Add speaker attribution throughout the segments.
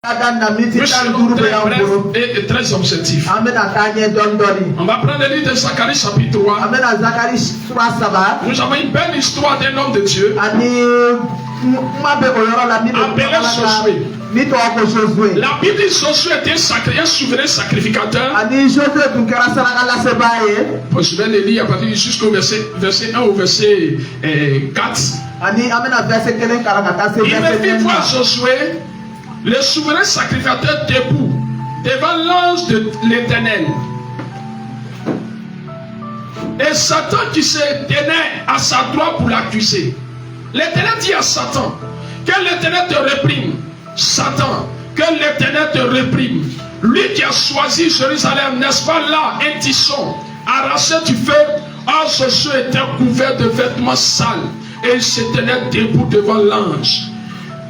Speaker 1: Nous serons très brefs et très objectifs. On va prendre le livre de Zacharie chapitre 3. Nous avons une belle histoire d'un homme de Dieu appelé Josué. La Bible dit Josué était un souverain sacrificateur. Je vais le lire à partir jusqu'au verset 1 au verset 4. Il me fit voir Josué, le souverain sacrificateur, debout devant l'ange de l'Éternel. Et Satan qui se tenait à sa droite pour l'accuser. L'Éternel dit à Satan, que l'Éternel te réprime. Satan, que l'Éternel te réprime. Lui qui a choisi Jérusalem, n'est-ce pas là, un tisson arraché du feu? Or Josué était couvert de vêtements sales et il se tenait debout devant l'ange.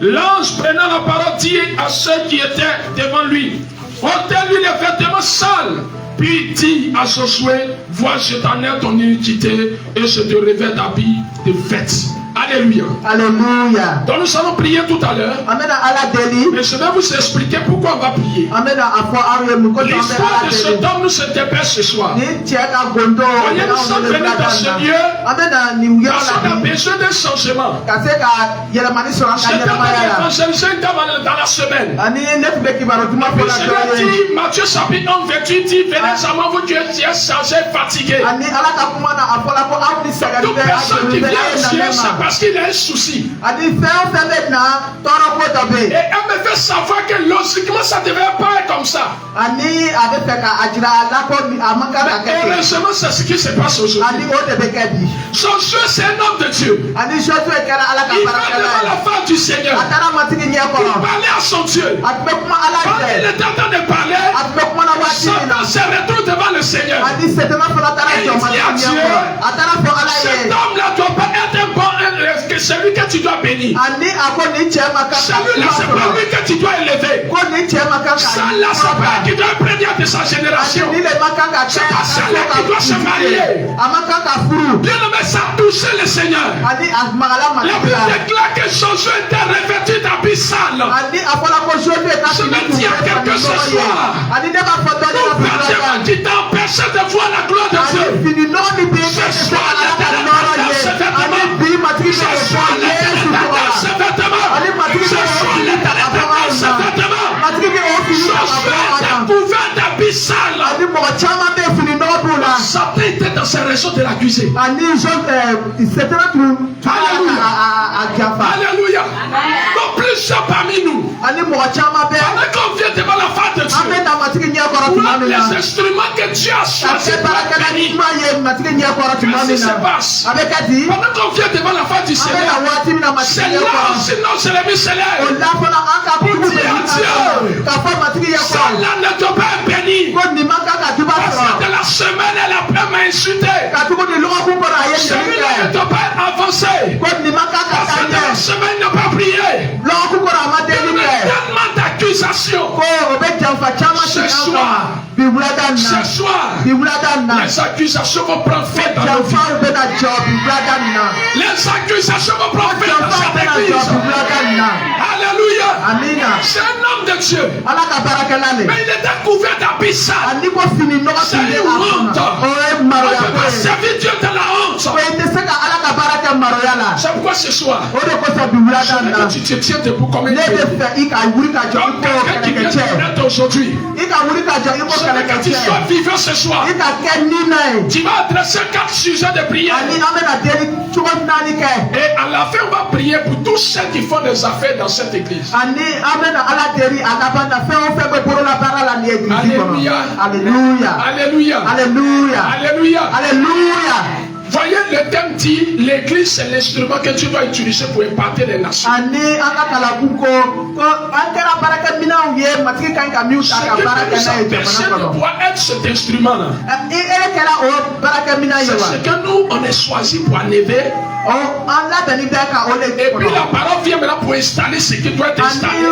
Speaker 1: L'ange prenant la parole dit à ceux qui étaient devant lui, ôtez-lui les vêtements sales. Puis dit à Josué, vois, je t'enlève ton iniquité et je te revêt d'habits de fête. Alléluia.
Speaker 2: Alléluia.
Speaker 1: Donc nous allons prier tout à l'heure. Et je vais vous expliquer pourquoi on va prier. L'histoire de cet homme nous se dépêche ce soir. Voyez, nous sommes venus dans ce lieu parce qu'on a besoin d'un changement. J'étais évangélisé dans la semaine. Puis je l'ai dit, Matthieu chapitre 1, 28 dit, venez à moi, vous qui êtes chargés, fatigués. Toute personne qui vient ici, c'est parce qu'il a un souci. Et elle me fait savoir que logiquement ça ne devait pas être comme ça. Mais heureusement, c'est ce qui se passe aujourd'hui. Josué, c'est un homme de Dieu. Il va devant la face du Seigneur pour parler à son Dieu. Quand il est en train de parler, Satan se retrouve devant le Seigneur. Et il dit à Dieu, cet homme-là ne doit pas être un bon, que celui que tu dois bénir. Celui-là, c'est pas lui que tu dois élever. Celle-là, c'est pas lui qui doit prévenir de sa génération. C'est pas celle-là qui doit se marier. Bien aimé, ça a touché le Seigneur. La Bible déclare que Josué était revêtu d'habits sales. Je me dis à quelque chose ce soir. Nous perdons qui t'a empêché de voir la gloire de Dieu. Ce soir, l'Éternel dans ce vêtement. Ce soir, l'Éternel dans ce vêtement. Ce soir, l'Éternel dans ce vêtement. Josué était couvert d'habits sales. Satan était dans ces régions de l'accuser. Alléluia. Donc plusieurs parmi nous, pendant qu'on vient devant la face de Dieu, pour les instruments que Dieu a choisis pour bénir. Qu'est-ce qui se passe? Pendant qu'on vient devant la face du Seigneur, c'est là aussi notre ennemi célèbre pour dire à Dieu, celle-là ne doit pas être bénie. Parce que de la semaine, elle a pu m'insulter. Celui-là ne doit pas être avancé. Parce que de la semaine, il n'a pas prié. Il y a tellement d'accusations. Ce soir, les accusations vont prendre fin dans nos vies. Les accusations vont prendre fin dans cette église. Alléluia. C'est un homme de Dieu. Mais il était couvert d'habits sales. C'est une honte. On ne peut pas servir Dieu de la honte. C'est pourquoi ce soir, je veux que tu te tiens debout comme un bébé. Comme quelqu'un qui vient de naître aujourd'hui. Je veux que tu sois vivant ce soir. Tu vas adresser 4 sujets de prière. Et à la fin, on va prier pour tous ceux qui font des affaires dans cette église. Alléluia. Alléluia. Alléluia. Alléluia. Alléluia. Alléluia. Voyez, le thème dit, l'église c'est l'instrument que tu dois utiliser pour imparter les nations. Ce qui peut nous empêcher de pouvoir être cet instrument-là, c'est ce que nous, on est choisi pour enlever. Et puis la parole vient maintenant pour installer ce qui doit être installé.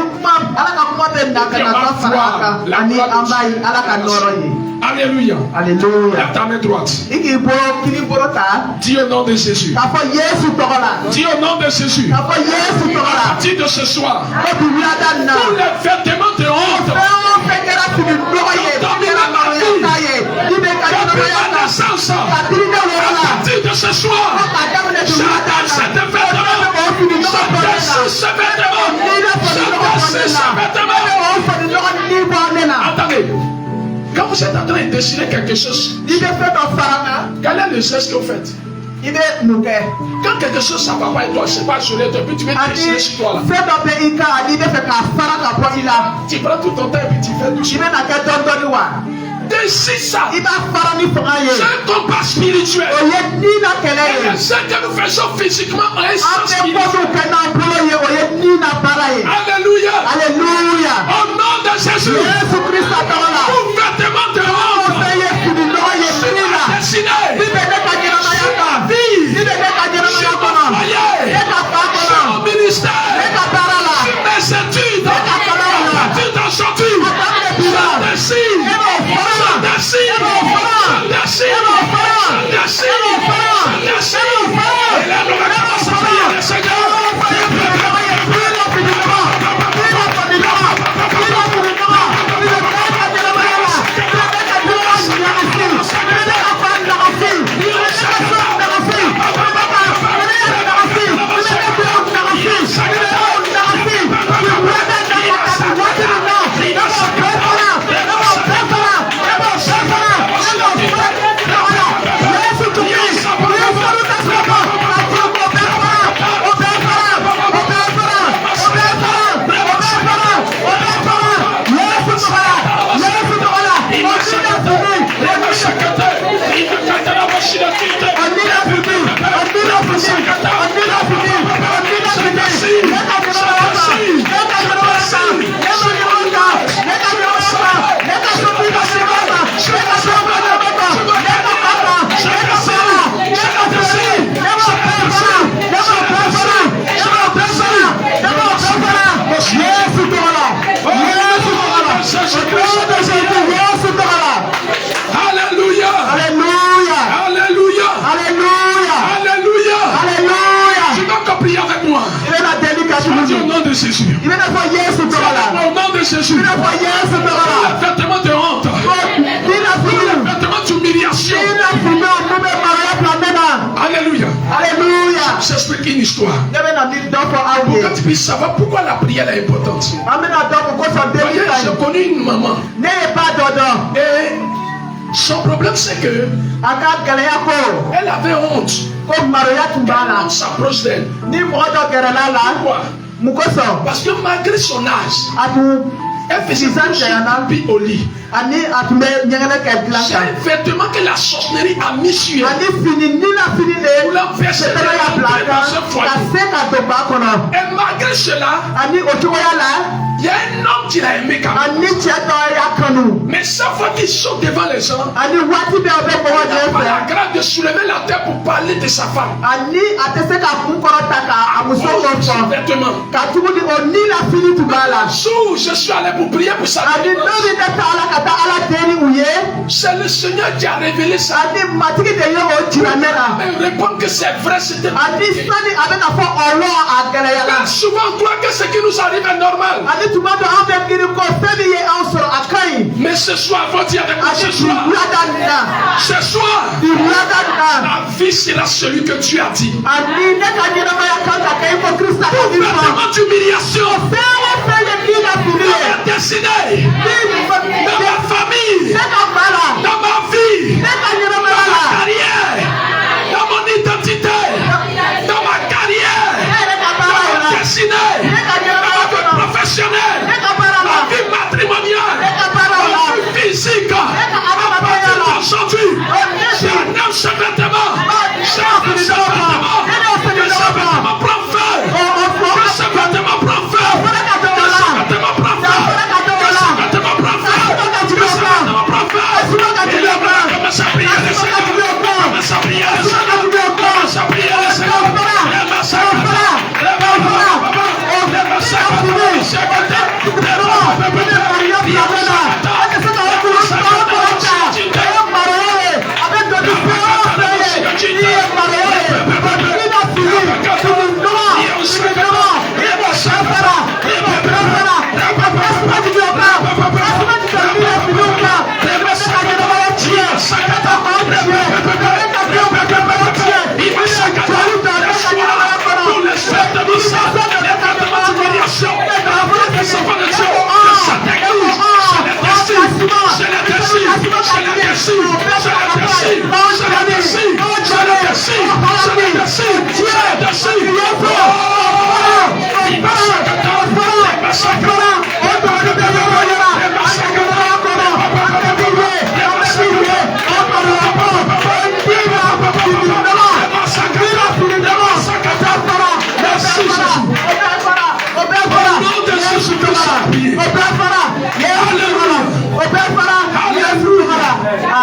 Speaker 1: Alléluia. Alléluia. Lève ta main droite. Dis au nom de Jésus. Dis au nom de Jésus. À partir de ce soir, tous les vêtements Attendez. Quand vous êtes en train de décider quelque chose, quel est le geste que vous faites? Quand quelque chose ça va pas et toi, c'est pas joli, depuis tu viens décider sur toi là. Tu prends tout ton temps et puis tu fais tout ça. Décide ça. C'est un combat spirituel. Et ce que nous faisons physiquement en un sens spirituel. Alléluia. Alléluia. Au nom de Jésus. Ouvertement de honte. Sur ma destinée. Sur ma vie. Sur mon foyer. Sur mon ministère. Sur mes études. D'aujourd'hui. Je décide. Au nom de Jésus. L'avènement de honte. L'avènement d'humiliation. Alléluia. Alléluia. J'explique une histoire. Pour que tu puisses savoir pourquoi la prière est importante. J'ai connu une maman. Et son problème c'est que elle avait honte. On s'approche d'elle. Pourquoi? Parce que malgré son âge, elle faisait pipi au lit. C'est un vêtement que la sorcellerie a mis sur elle. Pour l'empêcher d'entrer dans ce foyer. Et malgré cela, il y a un homme qui l'a aimé quand même. Mais chaque fois qu'il sort devant les gens, il n'a pas la grâce de soulever la tête pour parler de sa femme. Je suis allé pour prier pour sa femme. C'est le Seigneur qui a révélé ça. Mais répondre que c'est vrai, c'était souvent on croit que ce qui nous arrive est normal. Mais ce soir, faut dire avec moi ce soir. Ce soir, la vie sera celui que tu as dit. Gouvernement d'humiliation. Dans ma destinée. Dans ma famille. Dans ma vie. Dans ma carrière. Dans mon identité. Dans ma carrière. Dans ma destinée. Dans ma vie professionnelle. Ma vie matrimoniale. Ma vie physique. À partir d'aujourd'hui, j'annonce ce vêtement. J'annonce ce vêtement. Que ce vêtement prend feu. Que ce vêtement prend feu. Que ce vêtement prend feu. Que ce vêtement prend feu. Que ce vêtement prend feu. Et là, commence à prier le Seigneur. Commence à prier le Seigneur. Commence à prier le Seigneur.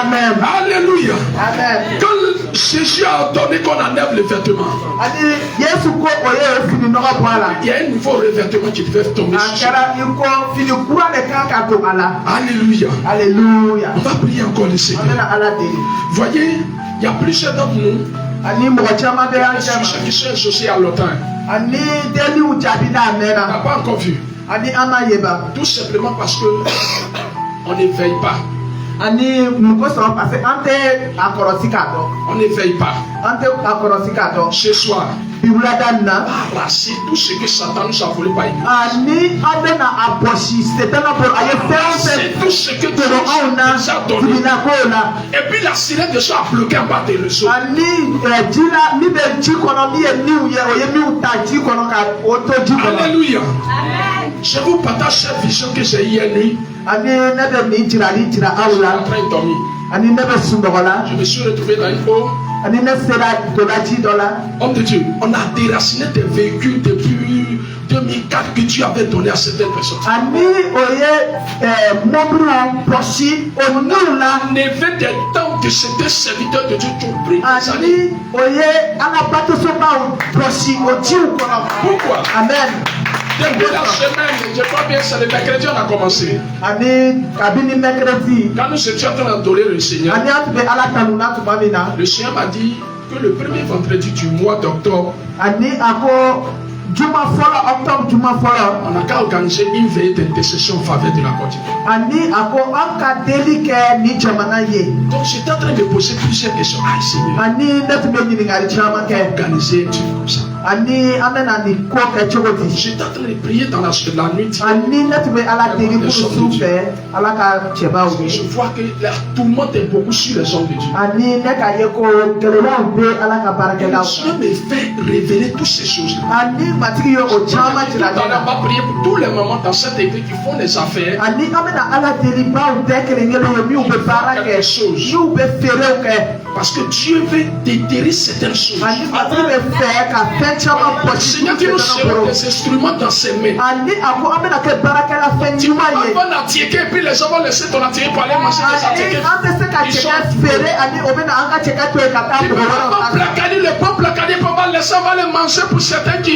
Speaker 1: Amen.
Speaker 2: Alléluia.
Speaker 1: Amen.
Speaker 2: Quand Jésus a ordonné qu'on enlève les vêtements, il y a un nouveau revêtement qui devait tomber sur. Alléluia.
Speaker 1: Alléluia.
Speaker 2: On va prier encore le Seigneur. Voyez, il y a plusieurs d'entre nous qui sont associés à l'OTAN. On n'a pas encore vu. Tout simplement parce que on ne veille pas. On ne veille pas. Ce soir, arracher tout ce que Satan nous a volé par ignorance. Arracher tout ce que Dieu nous a donné. Et puis la sirène de soi a bloqué en bas de réseau. Alléluia. Je vous partage cette vision que j'ai hier nuit. Je suis en train de dormir. Je me suis retrouvé dans une eau. Homme de Dieu, on a déraciné des véhicules depuis 2004 que Dieu avait donné à certaines personnes. On avait des temps que c'était serviteurs de Dieu qui ont pris des années. Pourquoi?
Speaker 1: Amen.
Speaker 2: Depuis la semaine, je crois bien c'est le mercredi on a commencé. Quand nous étions en train d'adorer le Seigneur, le Seigneur m'a dit que le premier vendredi du mois d'octobre, on a qu'à organiser une veillée d'intercession en faveur de la Côte d'Ivoire. Donc j'étais en train de poser plusieurs questions. Ah Seigneur, organiser un truc comme ça. J'étais en train de prier dans la nuit. Je vois que tout le monde est beaucoup sur les hommes de Dieu. Le Seigneur me fait révéler toutes ces choses. On va prier pour tous les mamans dans cette église qui font des affaires. Quelque chose. Parce que Dieu veut déterrer certaines choses. Le Seigneur dit nous serons des instruments dans ses mains. Tu vas avoir un attiqué et puis les gens vont laisser ton attiqué pour aller manger des attiqués. Ils vont placader le peuple, placader pour les laisser, on va les manger pour certains qui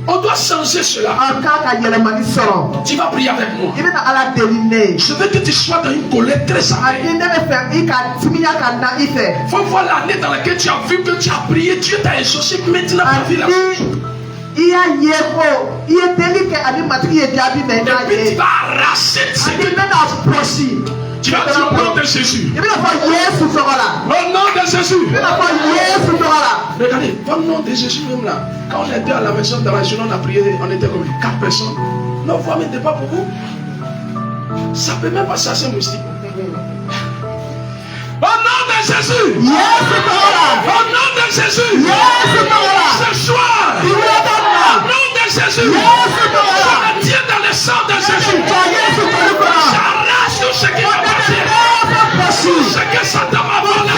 Speaker 2: on doit changer cela. Tu vas prier avec moi. Je veux que tu sois dans une colère très amère. Il faut voir l'année dans laquelle tu as vu que tu as prié. Dieu t'a exaucé. Maintenant, ta vie la chose. Et puis tu vas arracher ce que tu vas dire au nom de Jésus. Au nom de Jésus. Regardez, au nom de Jésus même là. Quand on était à la maison dans la journée, on a prié, on était comme 4 personnes. Nos voix n'étaient pas pour vous. Ça peut même pas chasser un moustique. Au nom de Jésus. Au nom de Jésus. Ce soir. Au nom de Jésus. Je me tiens dans le sang de Jésus. J'arrache tout ce qui m'appartient. Tout ce que Satan m'a volé.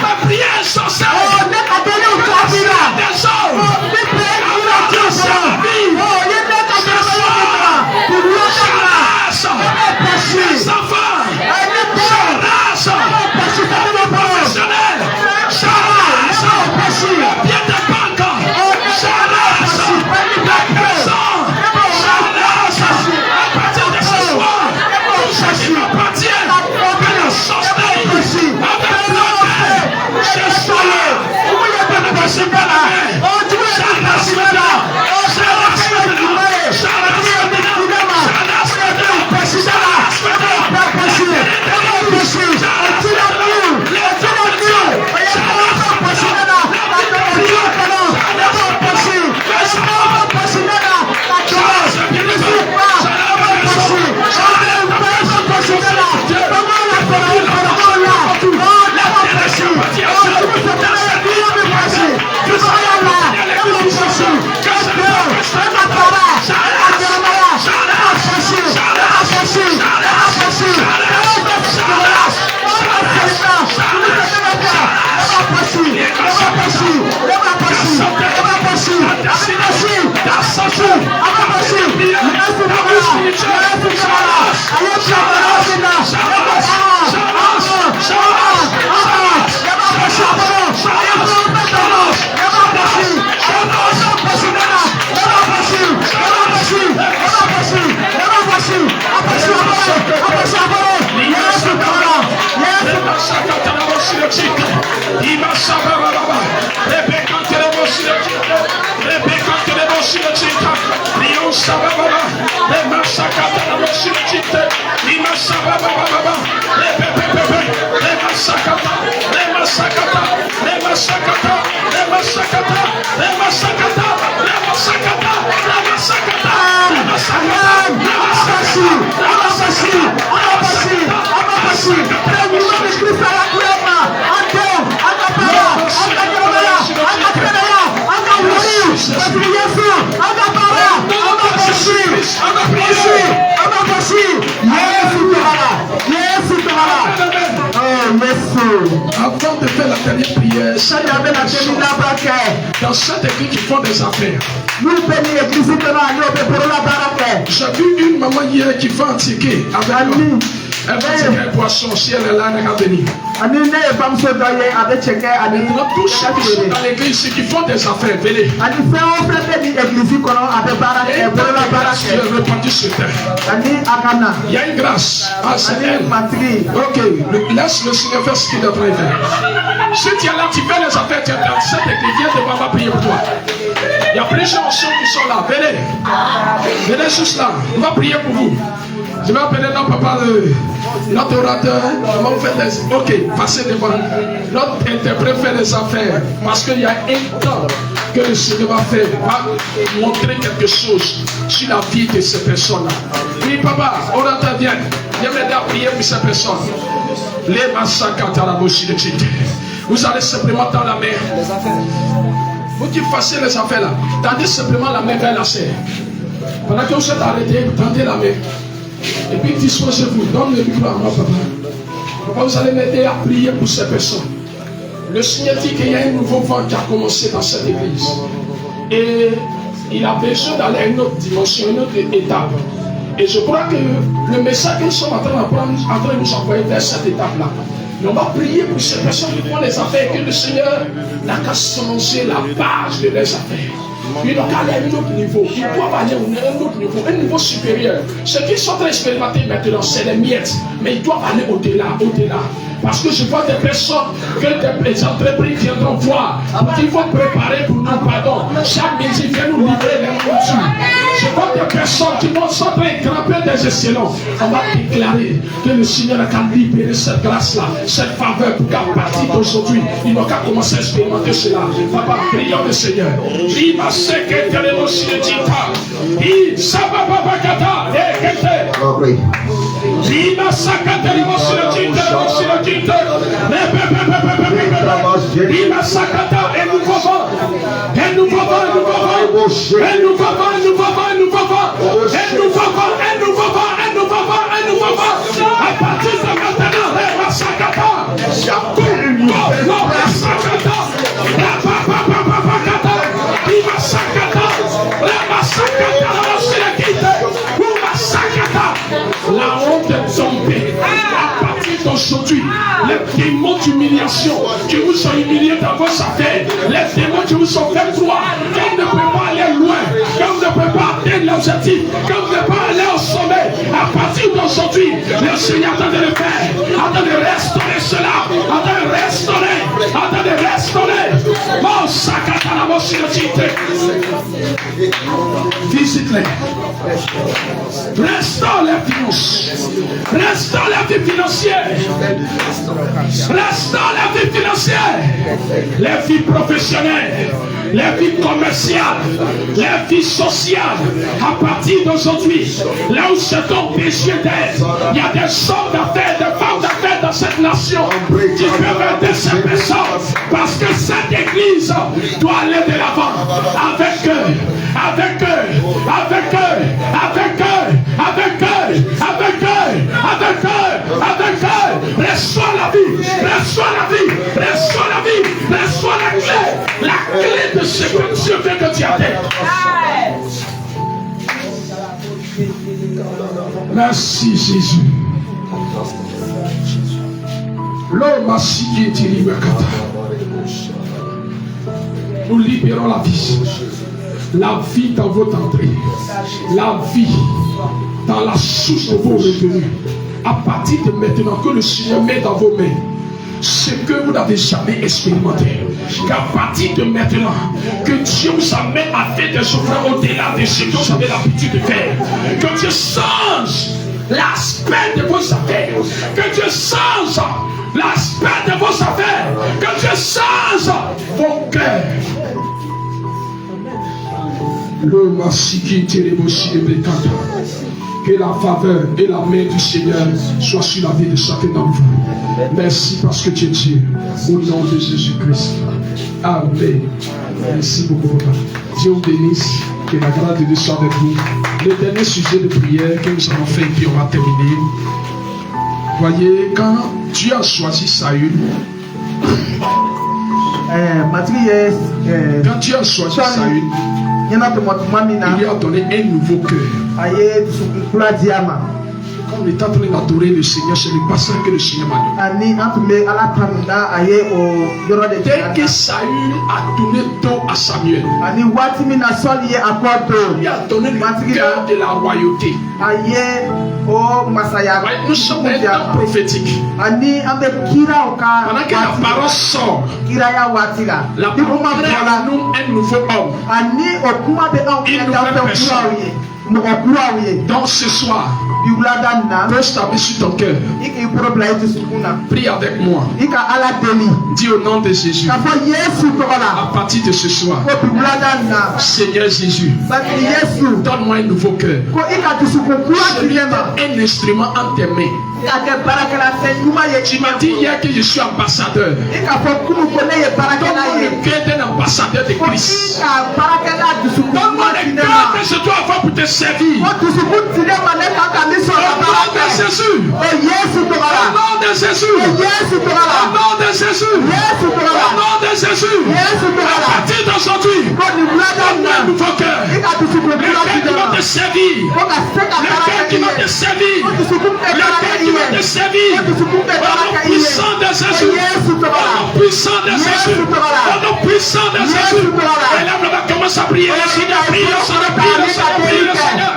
Speaker 2: Ma prière sans cesse.
Speaker 1: Avant de faire la dernière prière, dans cette église qui font des affaires, j'ai vu une maman hier qui va en ticket avec nous. Elle va tirer un poisson si elle est là, elle va venir. Tous ceux qui sont dans l'église qui font des affaires, venez. Dieu répandit sur terre. Il y a une grâce. Ah, c'est elle. Ok, laisse le Seigneur faire ce qu'il est en train de faire. Si tu es là, tu fais les affaires, tu es dans cette église, viens devant, va prier pour toi. Il y a plusieurs gens qui sont là. Venez. Venez juste là. On va prier pour vous. Je vais appeler notre papa, notre orateur. Ok, passez devant. Notre interprète fait les affaires. Parce qu'il y a un temps que le Seigneur va faire. Va montrer quelque chose sur la vie de ces personnes-là. Oui, papa, orateur, viens. Viens m'aider à prier pour ces personnes. Les massacres à la bouche de Tite. Vous allez simplement dans la mer. Vous qui fassiez les affaires là, tendez simplement la main vers la serre. Pendant que vous êtes arrêté, tendez la main. Et puis disposez-vous, donne le micro à moi, papa. Papa, vous allez m'aider à prier pour ces personnes. Le Seigneur dit qu'il y a un nouveau vent qui a commencé dans cette église. Et il a besoin d'aller à une autre dimension, une autre étape. Et je crois que le message que nous sommes en train de nous envoyer vers cette étape-là. Mais on va prier pour ces personnes qui font les affaires, que le Seigneur n'a qu'à changer la base de leurs affaires. Ils n'ont qu'à aller à un autre niveau. Ils doivent aller à un autre niveau, un niveau supérieur. Ce qu'ils sont en train d'expérimenter maintenant, c'est les miettes. Mais ils doivent aller au-delà, au-delà. Parce que je vois des personnes que des entreprises viendront voir. Ils vont préparer pour nous, pardon. Chaque midi, viennent nous livrer les nourritures. Je vois des personnes qui vont s'en train de grimper des échelons. On va déclarer que le Seigneur a qu'à libérer cette grâce-là, cette faveur pour qu'à partir d'aujourd'hui, ils n'ont qu'à commencer à expérimenter cela. Papa, prions le Seigneur. Il m'a séqué que les mots de Tita. Il s'abababakata et kete. Il m'a saccadé les mots de Tita. Il m'a saccadé et nous vivons. Et nous vivons, et nous vivons. Et nous vivons, et nous vivons, et nous vivons. Et nous vivons, et nous vivons, et nous vivons, et nous vivons. À partir de maintenant, il m'a saccadé. Il m'a saccadé. La honte est tombée. À partir d'aujourd'hui, les démons d'humiliation qui vous ont humilié dans vos affaires, les démons qui vous ont fait croire qu'on ne peut pas aller loin, qu'on ne peut pas atteindre l'objectif, qu'on ne peut pas aller au sommet. À partir d'aujourd'hui, le Seigneur attend de le faire, attend de restaurer cela, attend de restaurer, attend de restaurer. Mon saccata la motion de Tite. Visite-les. Restaure les finances. Restaure la vie financière. Restaure la vie financière. Les vies professionnelles. Les vies commerciales. Les vies sociales. À partir d'aujourd'hui, là où c'est ton péché d'aide, il y a des hommes d'affaires, des femmes d'affaires dans cette nation qui peuvent aider ces personnes. Parce que cette église doit aller de l'avant. Avec eux. Avec eux. Avec eux. Avec eux. Avec eux. Avec eux. Avec eux. Avec eux. Reçois la vie. Reçois la vie. Reçois la vie. Reçois reçois la clé de ce que Dieu veut que tu atteignes. Merci Jésus. L'homme a signé nous libérons la vie. La vie dans votre entrée. La vie dans la source de vos revenus. À partir de maintenant que le Seigneur met dans vos mains ce que vous n'avez jamais expérimenté. Qu'à partir de maintenant, que Dieu vous amène à faire des œuvres au-delà de ce que vous avez l'habitude de faire. Que Dieu change l'aspect de vos affaires. Que Dieu change l'aspect de vos affaires. Que Dieu change vos cœurs. Le Massiki Télébosi de Békata. Que la faveur et la main du Seigneur soient sur la vie de chacun d'entre vous. Merci parce que tu es Dieu. Au nom de Jésus-Christ. Amen. Merci beaucoup, papa. Dieu vous bénisse. Que la grâce de Dieu soit avec vous. Le dernier sujet de prière que nous avons fait et puis on va terminer. Voyez, quand Dieu a choisi Saül, quand Dieu a choisi Saül, il lui a donné un nouveau cœur. Quand on est en train d'adorer le Seigneur, c'est le passage que le Seigneur m'a donné. Dès que Saül a donné dos à Samuel, il a donné le cœur de la royauté. Nous sommes un temps prophétique. Pendant que la parole sort, la parole crée en nous un nouveau homme, une nouvelle personne. Donc ce soir, pose ta main sur ton cœur. Prie avec moi. Dis au nom de Jésus. À partir de ce soir, Seigneur Jésus, donne-moi un nouveau cœur. Un instrument en tes mains. Tu m'as dit hier que je suis ambassadeur. Donne-moi le cœur d'un ambassadeur de Christ. Donne-moi le cœur que je dois avoir pour te servir. Au nom de Jésus. Au nom de Jésus. Au nom de Jésus. Au nom de Jésus. À partir d'aujourd'hui, donne-moi un nouveau cœur. Le cœur qui va te servir. Le cœur qui va te servir. Le cœur qui va te servir. Au nom puissant de Jésus. Au nom puissant de Jésus. Au nom puissant de Jésus. Et là, on va commencer à prier le Seigneur. Priez le Seigneur. Priez le Seigneur. Priez le Seigneur.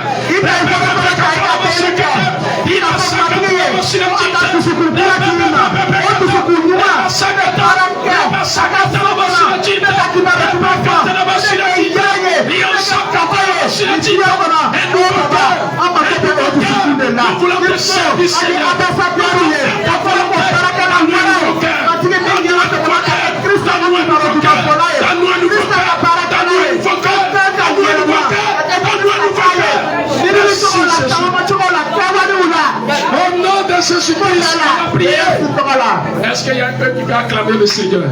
Speaker 1: Nous voulons te servir, Seigneur. Au nom de Jésus-Christ, la prière. Est-ce qu'il y a un peuple qui peut acclamer le Seigneur?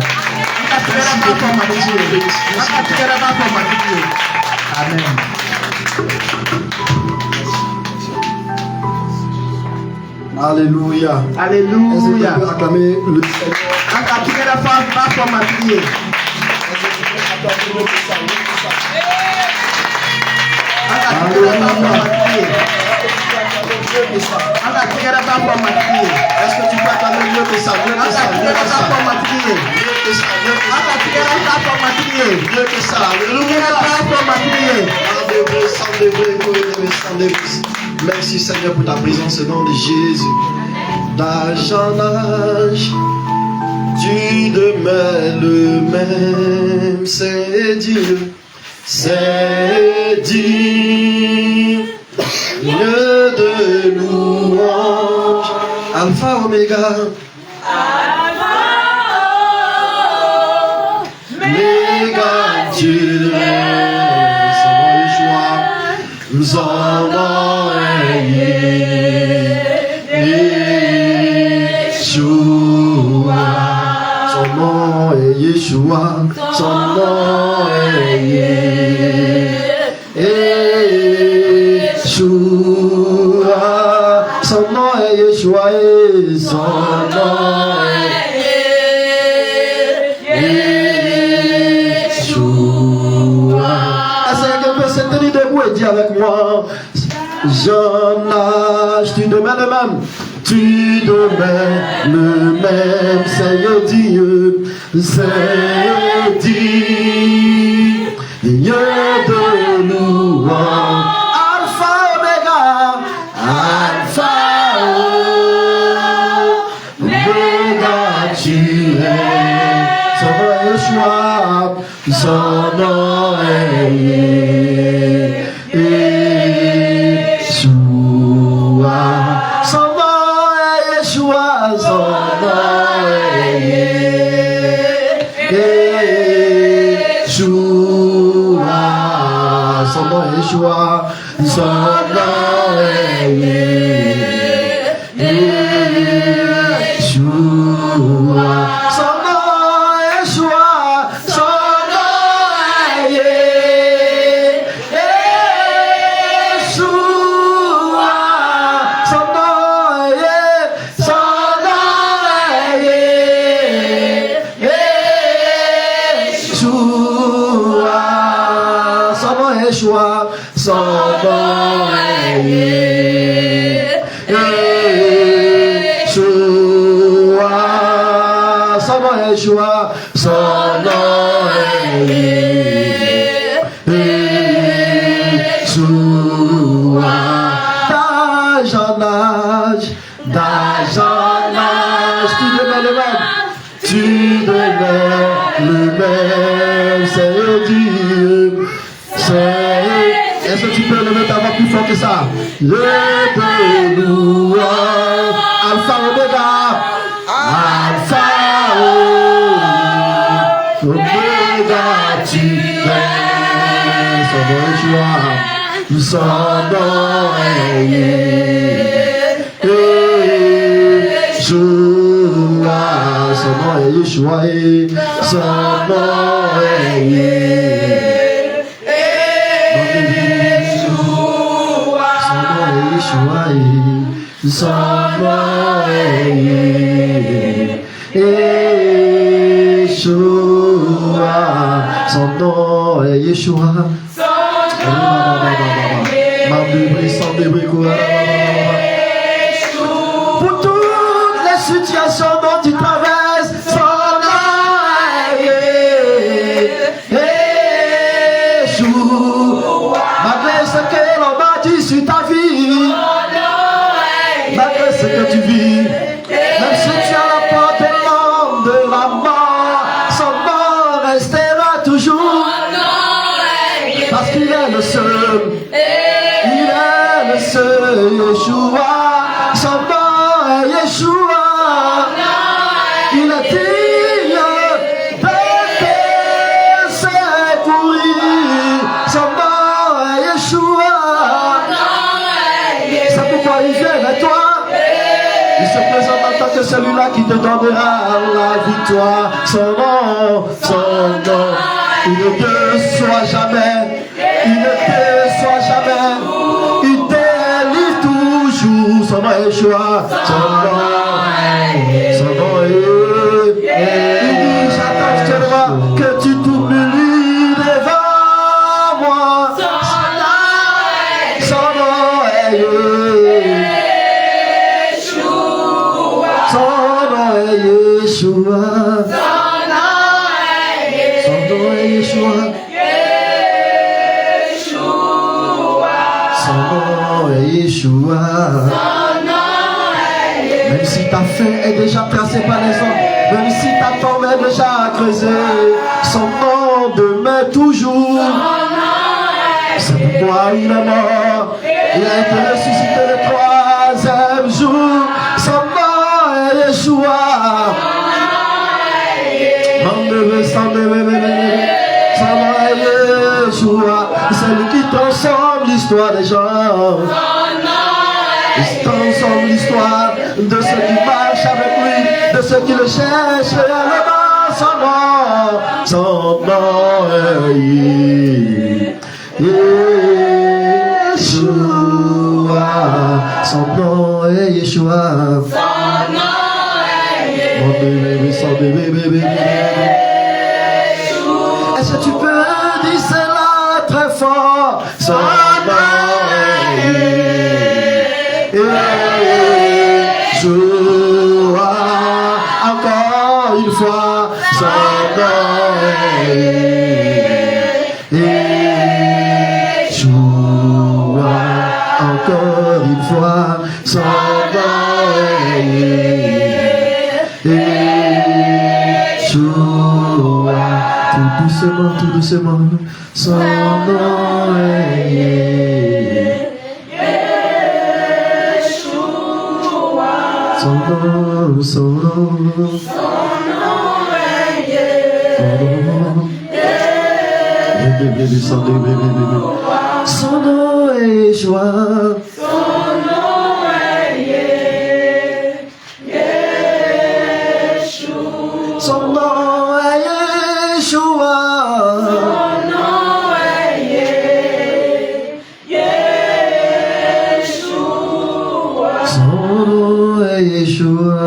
Speaker 1: Amen.
Speaker 2: Alléluia.
Speaker 3: Alléluia.
Speaker 2: Acclamer le Seigneur. Est-ce que tu peux acclamer Dieu que ça? Merci Seigneur pour ta présence au nom de Jésus. D'âge en âge, tu demeures le même. C'est Dieu, c'est Dieu de louange. Alpha Oméga. Méga Dieu est son nom est Yeshua, son nom est Yeshua, son nom est Yeshua et son nom est dis avec moi. Jeune âge, tu demeures le même. Tu demeures le même, Seigneur Dieu, Seigneur Dieu de louange. Alpha Omega, Alpha Omega, tu es. Son nom est Yeshua, son nom est Yeshua. Son nom est Yeshua, son nom est Yeshua. Son nom est Yeshua, son nom est Yeshua. Son nom est Yeshua, son nom est Yeshua. Son nom est Yeshua. Son nom est Yeshua, son nom est Yeshua. Son nom est Yeshua, son nom est Yeshua. D'âge en âge, tu demeures le même. Tu demeures le même, Seigneur Dieu. Est-ce que tu peux lever ta voix plus fort que ça? Le de louange, Alpha Omega, Alpha Omega, tu es. Son nom est Yeshua, son nom est Yeshua. Son nom est Yeshua, son nom est Yeshua, son nom est Yeshua. Son nom est Yeshua. Pour toutes les situations dont tu traverses, son nom est Yeshua. Malgré ce que l'on m'a dit sur ta vie, malgré ce que tu vis, même si tu as la porte de la mort, son nom restera toujours. Parce qu'il est le seul, il est le seul Yeshua. Son nom est Yeshua. Il est digne de tes secourir. Son nom est Yeshua. C'est pourquoi il vient vers toi. Il se présente en tant que celui-là qui te donnera la victoire. Son nom, il ne déçoit jamais. Il ne déçoit jamais. Il délivre toujours. Son nom est Yeshua. Son nom est. Il dit, j'attends seulement que tu t'oublies devant moi. Son nom est Yeshua. Son nom est Yeshua. Son nom est Yeshua. Son nom est Yeshua. Même si ta fin est déjà tracée par les hommes, même si ta tombe est déjà creusée, son nom demeure toujours. C'est pourquoi il est mort. Il a été ressuscité le troisième jour. Son nom est Yeshua. Son nom est Yeshua. C'est lui qui transforme l'histoire des gens. Il transforme l'histoire de ceux qui marchent avec lui, de ceux qui le cherchent réellement. Son nom est Yeshua. Son nom est Yeshua. Mon bébé, son bébé. Est-ce que tu peux dire cela très fort? Son nom doucement, tout doucement. Son nom est Yeshua. Son nom, son nom. Son nom est joie. Son nom est Yeshua. Son nom est Yeshua. Son nom est Yeshua.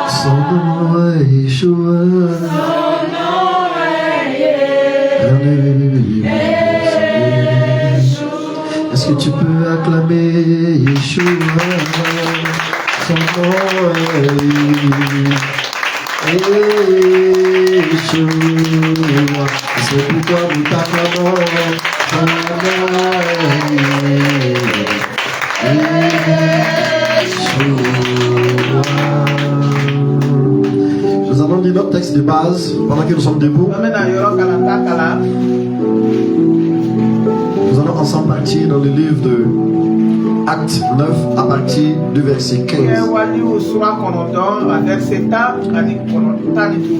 Speaker 2: Son nom est Yeshua. Est-ce que tu peux acclamer Yeshua? Son nom est Yeshua. C'est pourquoi nous t'acclamons. Son nom est Yeshua. Nous allons lire notre texte de base pendant que nous sommes debout. Nous allons ensemble partir dans le livre de Acte 9 à partir du verset 15.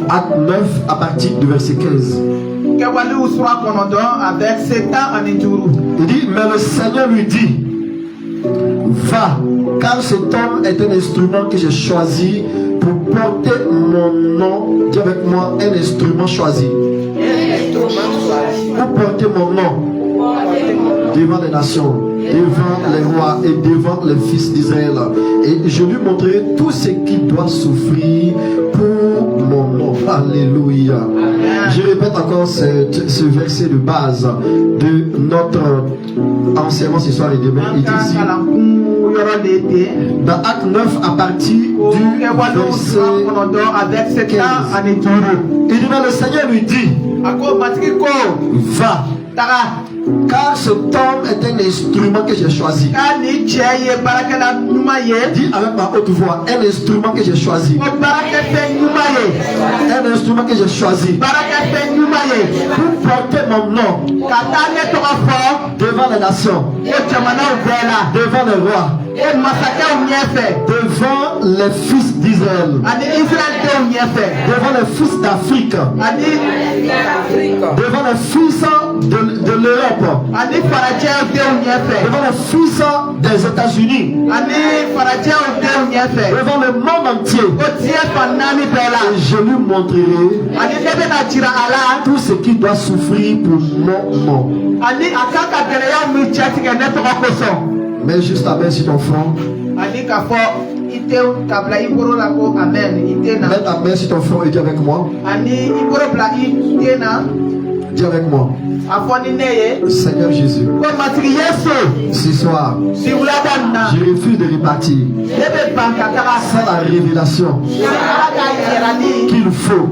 Speaker 2: Acte 9 à partir du verset 15. Il dit, mais le Seigneur lui dit, va, car cet homme est un instrument que j'ai choisi pour porter mon nom. Dis avec moi, un instrument choisi. Pour porter mon nom devant les nations, devant les rois et devant les fils d'Israël. Et je lui montrerai tout ce qu'il doit souffrir pour mon nom. Alléluia. Je répète encore ce verset de base de notre enseignement ce soir et demain. Il dit ici, dans Acte 9 à partir du verset 15. Il dit, mais le Seigneur lui dit, va, car cet homme est un instrument que j'ai choisi. Dis avec ma haute voix, un instrument que j'ai choisi. Un instrument que j'ai choisi pour porter mon nom devant les nations, devant les rois, devant les fils d'Israël, devant les fils d'Afrique, devant les fils de l'Europe, devant les fils des États-Unis, devant le monde entier. Et je lui montrerai tout ce qu'il doit souffrir pour mon nom. Mets juste ta main sur ton front. Mets ta main sur ton front et dis avec moi. Dis avec moi. Seigneur Jésus, ce soir, je refuse de repartir sans la révélation qu'il faut.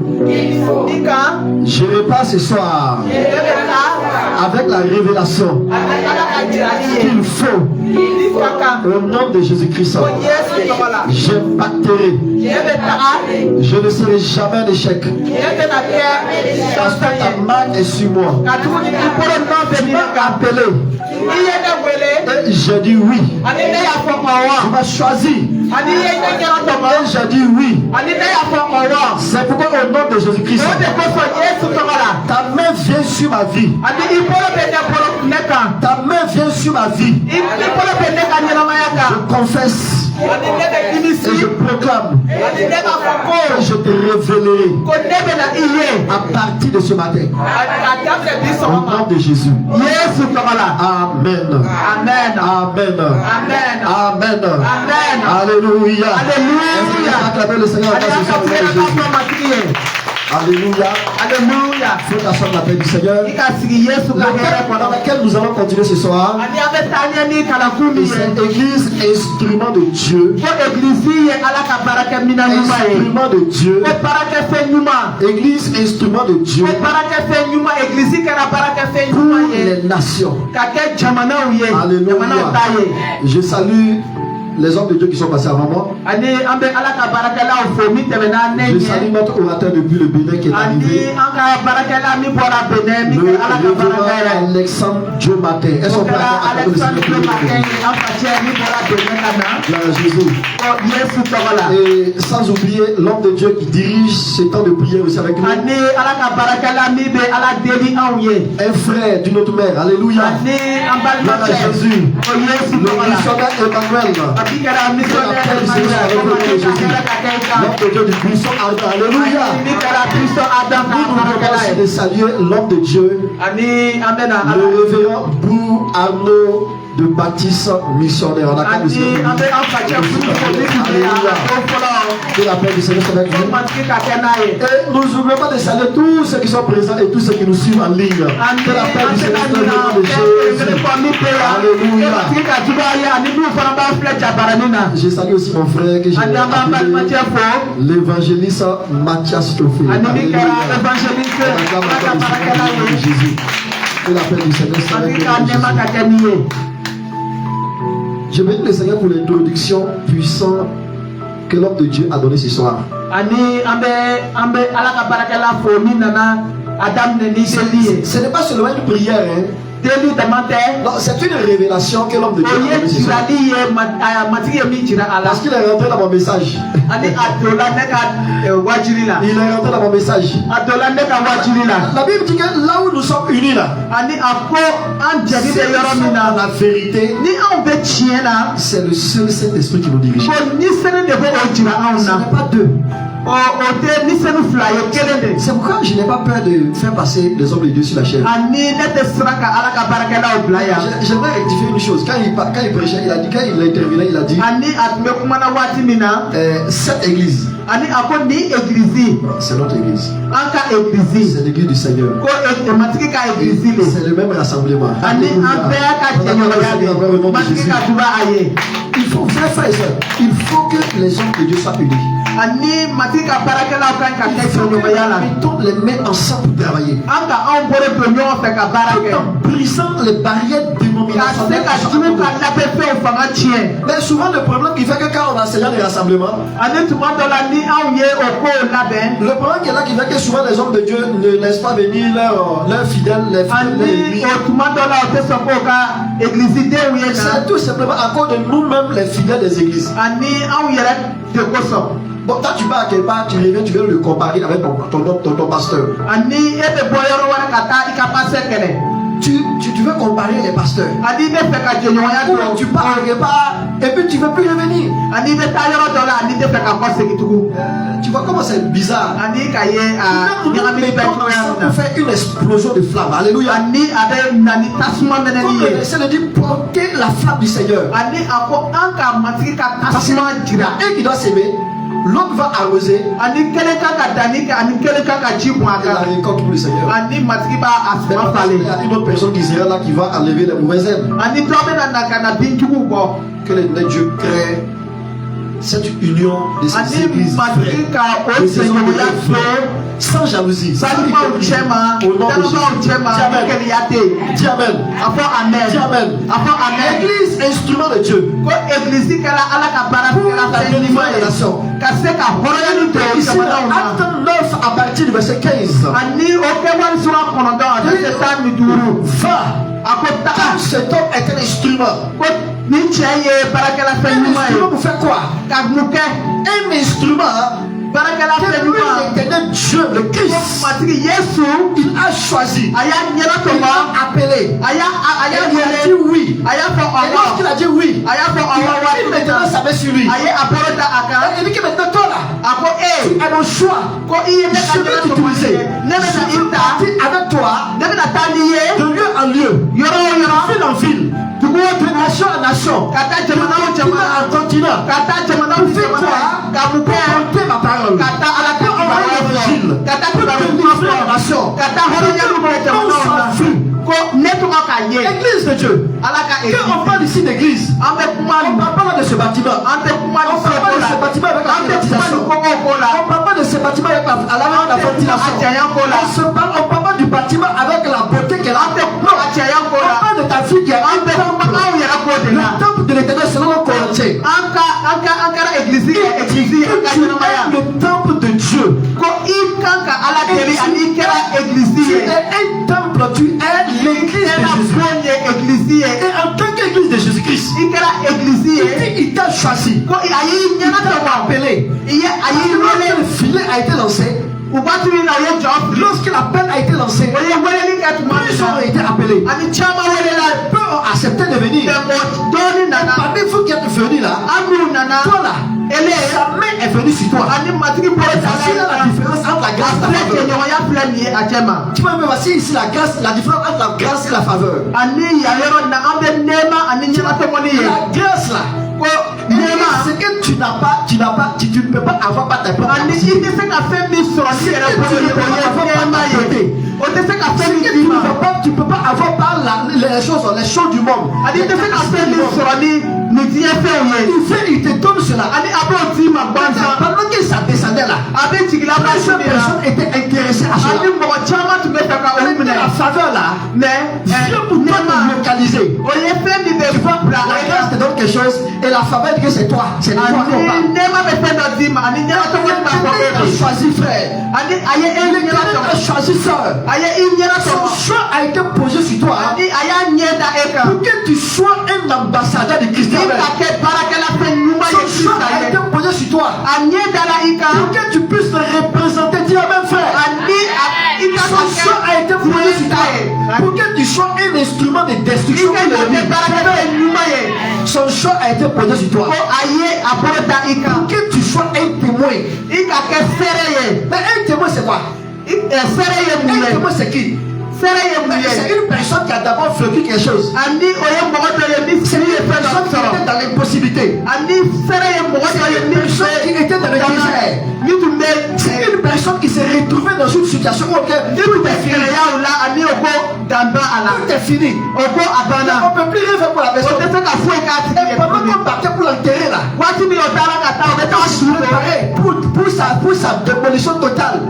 Speaker 2: Je repars ce soir avec la révélation qu'il faut. Au nom de Jésus-Christ, j'impacterai. Je ne serai jamais un échec. Parce que ta main est sur moi. Tu m'as appelé. Et j'ai dit oui. Tu m'as choisi. Et j'ai dit oui. C'est pourquoi au nom de Jésus-Christ, ta main vient sur ma vie. Ta main vient sur ma vie. Je confesse. Et je proclame que je te révélerai à partir de ce matin. Au nom de Jésus. Amen. Amen. Amen. Amen. Alléluia. Acclamez le Seigneur. Alléluia. Alléluia. Faut t'asseoir la paix du Seigneur. Dans laquelle nous allons continuer ce soir. C'est l'église instrument de Dieu. Instrument de Dieu. Église instrument de Dieu. Pour les nations. Alléluia. Je salue les hommes de Dieu qui sont passés avant moi. Je salue notre orateur depuis le Bénin qui est arrivé. Le révérend Alexandre Joe Matin. Est-ce qu'on peut accorder le Seigneur pour Jésus? Et sans oublier l'homme de Dieu qui dirige ce temps de prière aussi avec nous. Un frère d'une autre mère. Alléluia. Gloire à Jésus. Le missionnaire Emmanuel. L'homme de Dieu du buisson Ardent. Alléluia. Nous devons aussi de saluer l'homme de Dieu, le révérend Bou Arnaud de Baptiste missionnaire. On a quand même que la paix du Seigneur soit avec vous. Et nous n'oublions pas de saluer tous ceux qui sont présents et tous ceux qui nous suivent en ligne. Que la paix du Seigneur soit avec vous. Alléluia. Je salue aussi mon frère que j'ai appelé l'évangéliste Mathias Tofé. Alléluia. Jésus. Que la paix du Seigneur soit avec vous. Je bénis le Seigneur pour l'introduction puissante que l'homme de Dieu a donnée ce soir. Ce n'est pas seulement une prière, hein? Non, c'est une révélation que l'homme de Dieu a donnée ce soir. Parce qu'il est rentré dans mon message. Il est rentré dans mon message. La Bible dit que là où nous sommes unis là, c'est la vérité. C'est le seul Saint-Esprit qui nous dirige. Ce n'est pas deux. C'est pourquoi je n'ai pas peur de faire passer les hommes de Dieu sur la chaîne. J'aimerais rectifier une chose. Quand il prêchait, il a dit, quand il intervenait, il a dit cette église. C'est notre église. C'est l'église du Seigneur. C'est le même rassemblement. Il faut, frères et sœurs, il faut que les hommes de Dieu soient unis. Mettons les mains ensemble pour travailler. Tout en brisant les barrières dénominationnelles. Mais souvent le problème qui fait que quand on enseigne les rassemblements, le problème qui est là qui fait que souvent les hommes de Dieu ne laissent pas venir leurs fidèles, les fidèles de l'église. C'est tout simplement à cause de nous-mêmes les fidèles des églises. Bon, quand tu vas à quelque part, tu reviens, tu veux le comparer avec ton pasteur. Tu veux comparer les pasteurs. Ou tu pars quelque part et puis tu ne veux plus revenir. Tu vois comment c'est bizarre. Nous pour faire une explosion de flamme. Alléluia. Comme le Seigneur dit, porter la flamme du Seigneur. Et qui doit s'aimer. L'autre va arroser. La récolte pour le Seigneur. Il y a une autre personne qui sera là qui va enlever les mauvaises herbes. Que le Dieu crée cette union de ces églises sans jalousie. Au nom de Jésus. Dis Amen. L'église, instrument de Dieu. Pour la délivrance des nations. Ici, Acte 9 à partir du verset 15. Car cet homme est un instrument. Un instrument pour faire quoi? Un instrument que l'éternel Dieu, le Christ, il a choisi, il a appelé, il a dit oui. Et lorsqu'il a dit oui, il a mis maintenant sa main sur lui. Il dit que maintenant toi là, tu as le choix. Je vais t'utiliser. Je vais partir avec toi de lieu en lieu, de ville en ville, de nation en nation, de continent en continent, pour faire quoi? Pour porter ma parole. On va l'évangile. Pour délivrer la nation. Église de Dieu. Quand on parle ici d'église, on ne parle pas de ce bâtiment. On ne parle pas de ce bâtiment avec la climatisation. On ne parle pas de ce bâtiment avec la ventilation. On ne parle pas du bâtiment avec la beauté qu'elle a. On parle de ta fille qui est un temple. Le temple de l'éternel selon le Corinthiens. le temple de Dieu. Tu es un temple, tu es l'église de Jésus. Et en tant qu'église de Jésus-Christ, il t'a choisi. Il t'a appelé. Lorsque le filet a été lancé, lorsque l'appel a été lancé, plusieurs ont été appelés. Peu ont accepté de venir. Parmi vous qui êtes venus là, toi là, sa main est venue sur toi. Voici là la différence entre la grâce et la faveur. Tu vois, mais voici ici la grâce, la différence entre la grâce et la faveur. La grâce là, ce que tu n'as pas, tu ne peux pas avoir par tes propres capacités. Ce que tu ne peux pas tu ne peux pas avoir par les choses du monde. Il te donne cela. Pendant que ça descendait là, plusieurs personnes étaient intéressées à cela. La faveur là, viens pour toi te localiser. Tu vois, la grâce te donne quelque chose et la faveur dit que c'est toi. C'est toi qu'on parle. Quelqu'un t'a choisi frère. Quelqu'un t'a choisi soeur. Son choix a été posé sur toi pour que tu sois un ambassadeur de Christ. Son choix a été posé sur toi pour que tu puisses représenter Dieu même frère. Son choix a été posé sur toi pour que tu sois un instrument de destruction. Son choix a été posé sur toi pour que tu sois un témoin. Mais un témoin c'est quoi? Un témoin c'est qui? C'est une personne qui a d'abord vécu quelque chose. C'est une personne qui était dans l'impossibilité. C'est une personne qui était dans le désert. C'est une personne qui s'est retrouvée dans une situation où tout est fini. Tout est fini. On ne peut plus rien faire pour la personne. Et pendant qu'on partait pour l'enterrer là, pour sa démolition totale,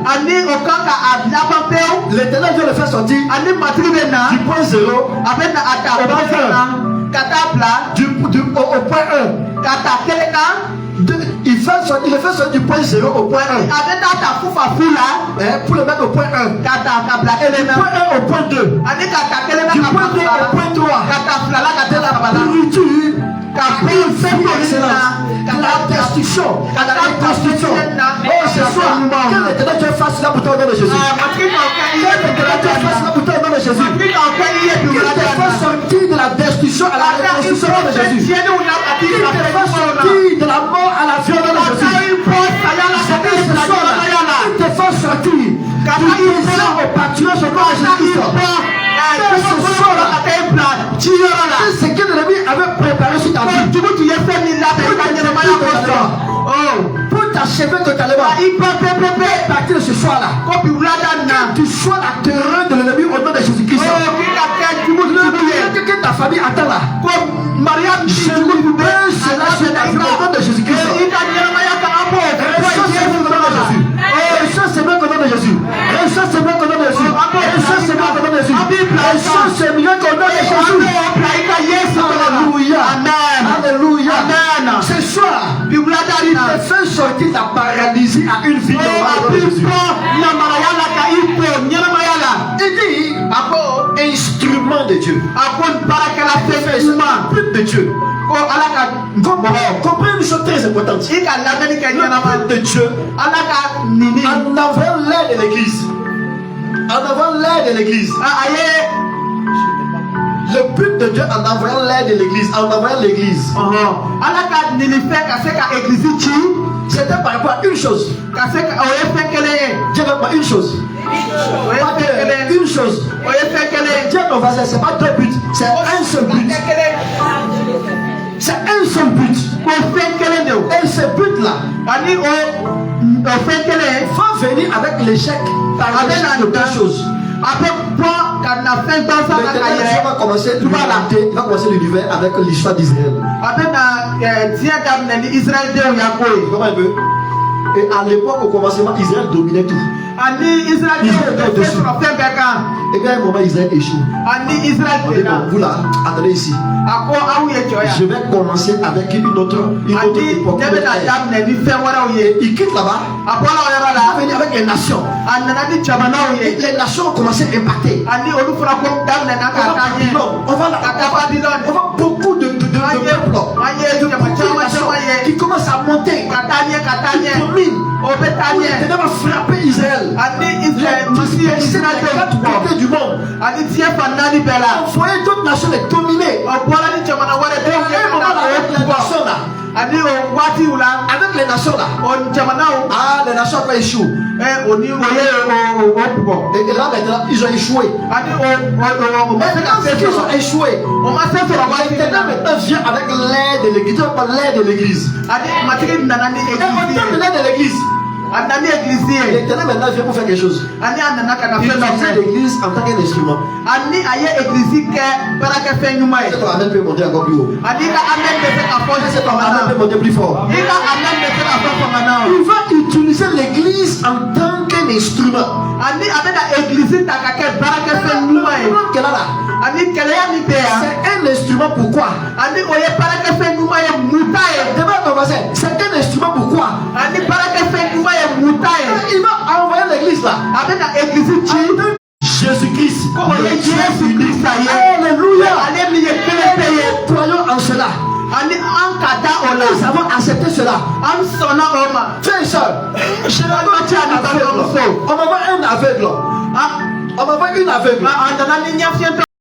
Speaker 2: l'Éternel vient le faire sortir du point 0 au point 1. Il fait sortir du point 0 au point 1. Pour le mettre au point 1. Et du point 1 au point 2. Du point 2 au point 3. Nourriture. La destruction. Oh, ce soir, que l'Éternel Dieu fasse la bouteille au nom de Jésus. Que l'Éternel Dieu fasse la bouteille au nom de Jésus. Qu'il te fasse sortir de la destruction à la reconstruction au nom de Jésus. Qu'il te fasse sortir de la mort à la vie au nom de Jésus. Ce soir, qu'il te fasse sortir du désert au pâturage au nom de Jésus. Ce que l'ennemi avait préparé sur ta vie pour t'achever totalement. Partir de ce soir-là, que tu sois la terreur de l'ennemi au nom de Jésus-Christ. Que ta famille attend là. Je libère cela sur ta vie au nom de Jésus-Christ. Reçois ce miracle au nom de Jésus. Reçois ce miracle au nom de Jésus. Reçois ce miracle au nom de Jésus. Reçois ce miracle au nom de Jésus. Alléluia. Amen. Alléluia. Amen. Ce soir, il te fait sortir ta paralysie à une vie normale de Jésus. Il dit instrument de Dieu. Instrument de Dieu. Comprenez une chose très importante. Le but de Dieu en avant l'aide de l'église. En avant l'aide de l'église. Le but de Dieu en envoyant l'aide de l'église, en envoyant l'église, c'était par rapport à une chose. Dieu veut pas une chose. Une chose. Dieu nos voisins, c'est pas deux buts, c'est un seul but. C'est un seul but. Et ce but-là va venir avec l'échec par de deux choses. L'Éternel va commencer l'univers avec l'histoire d'Israël. Et à l'époque, au commencement, Israël dominait tout.
Speaker 1: Ani Israël
Speaker 2: et bien, à un moment, Israël échoue. Vous là, attendez ici. Je vais commencer avec une autre époque. Il quitte là-bas. Il va venir avec les nations. Les nations ont commencé à impacter. On va beaucoup de peuples qui commencent à monter. Qui dominent. Ils va frapper Israël. Les du monde. Envoyer d'autres nations les dominer. Avec les nations là. Ah, les nations ont échoué. Et là maintenant, ils ont échoué. Maintenant qu'ils ont échoué, maintenant vient avec l'aide de l'église. L'aide de l'église. Et on donne l'aide de l'église. L'Éternel maintenant vient pour faire quelque chose. Il utilise l'église en tant qu'instrument. Cet amen peut monter encore plus haut. Cet amen peut monter plus fort. Il va utiliser l'église en tant qu'instrument. C'est un instrument pourquoi? Demande ton voisin, c'est un instrument pourquoi? Il va envoyer l'église là. Jésus-Christ. Alléluia. Croyons en cela. Nous avons accepté cela. Frères et sœurs, on va voir un aveugle. On va voir une aveugle.